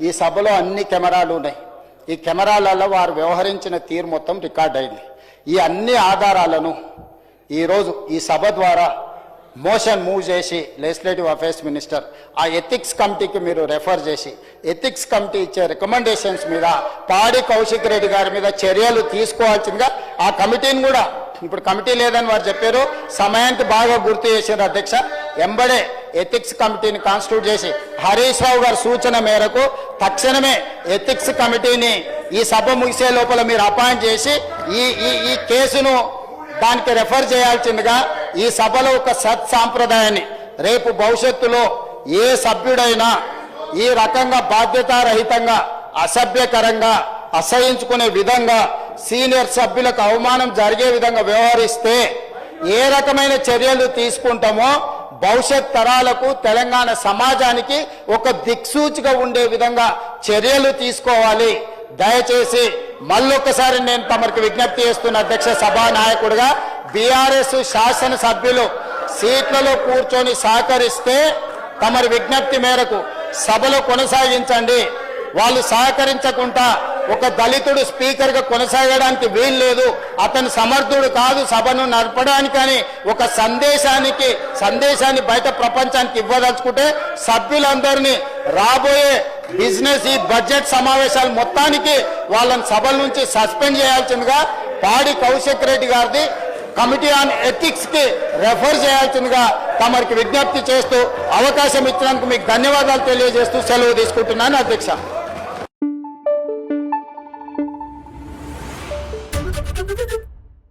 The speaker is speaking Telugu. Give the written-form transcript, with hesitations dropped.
ఈ సభలో అన్ని కెమెరాలు ఉన్నాయి. ఈ కెమెరాలలో వారు వ్యవహరించిన తీరు మొత్తం రికార్డ్ అయింది. ఈ అన్ని ఆధారాలను ఈరోజు ఈ సభ ద్వారా మోషన్ మూవ్ చేసి లెజిస్లేటివ్ అఫైర్స్ మినిస్టర్ ఆ ఎథిక్స్ కమిటీకి మీరు రెఫర్ చేసి ఎథిక్స్ కమిటీ ఇచ్చే రికమెండేషన్స్ మీద పాడి కౌశిక్ రెడ్డి గారి మీద చర్యలు తీసుకోవాల్సిందిగా ఆ కమిటీని కూడా, ఇప్పుడు కమిటీ లేదని వారు చెప్పారు, సమయానికి బాగా గుర్తు చేశారు అధ్యక్ష. ఎంబడే ఎథిక్స్ కమిటీని కాన్స్టిట్యూట్ చేసి హరీష్ రావు గారి సూచన మేరకు తక్షణమే ఎథిక్స్ కమిటీని ఈ సభ ముగిసే లోపల మీరు అపాయింట్ చేసి ఈ కేసును దానికి రెఫర్ చేయాల్సిందిగా ఈ సభలో ఒక సత్సాంప్రదాయాన్ని రేపు భవిష్యత్తులో ఏ సభ్యుడైనా ఈ రకంగా బాధ్యతారహితంగా అసభ్యకరంగా అసహించుకునే విధంగా సీనియర్ సభ్యులకు అవమానం జరిగే విధంగా వ్యవహరిస్తే ఏ రకమైన చర్యలు తీసుకుంటామో భవిష్యత్ తరాలకు తెలంగాణ సమాజానికి ఒక దిక్సూచిగా ఉండే విధంగా చర్యలు తీసుకోవాలి. దయచేసి మళ్ళొక్కసారి నేను తమరికి విజ్ఞప్తి చేస్తున్న అధ్యక్ష సభా నాయకుడిగా బీఆర్ఎస్ శాసనసభ్యులు సీట్లలో కూర్చొని సహకరిస్తే తమరి విజ్ఞప్తి మేరకు సభలో కొనసాగించండి. వాళ్ళు సహకరించకుండా ఒక దళితుడు స్పీకర్గా కొనసాగడానికి వీలు లేదు, అతను సమర్థుడు కాదు సభను నడపడానికని ఒక సందేశాన్ని బయట ప్రపంచానికి ఇవ్వదలుచుకుంటే సభ్యులందరినీ రాబోయే బిజినెస్ ఈ బడ్జెట్ సమావేశాలు మొత్తానికి వాళ్ళని సభల నుంచి సస్పెండ్ చేయాల్సిందిగా పాడి కౌశిక్ రెడ్డి గారిది కమిటీ ఆన్ ఎథిక్స్ కి రెఫర్ చేయాల్సిందిగా తమరికి విజ్ఞప్తి చేస్తూ అవకాశం ఇచ్చినందుకు మీకు ధన్యవాదాలు తెలియజేస్తూ సెలవు తీసుకుంటున్నాను అధ్యక్ష.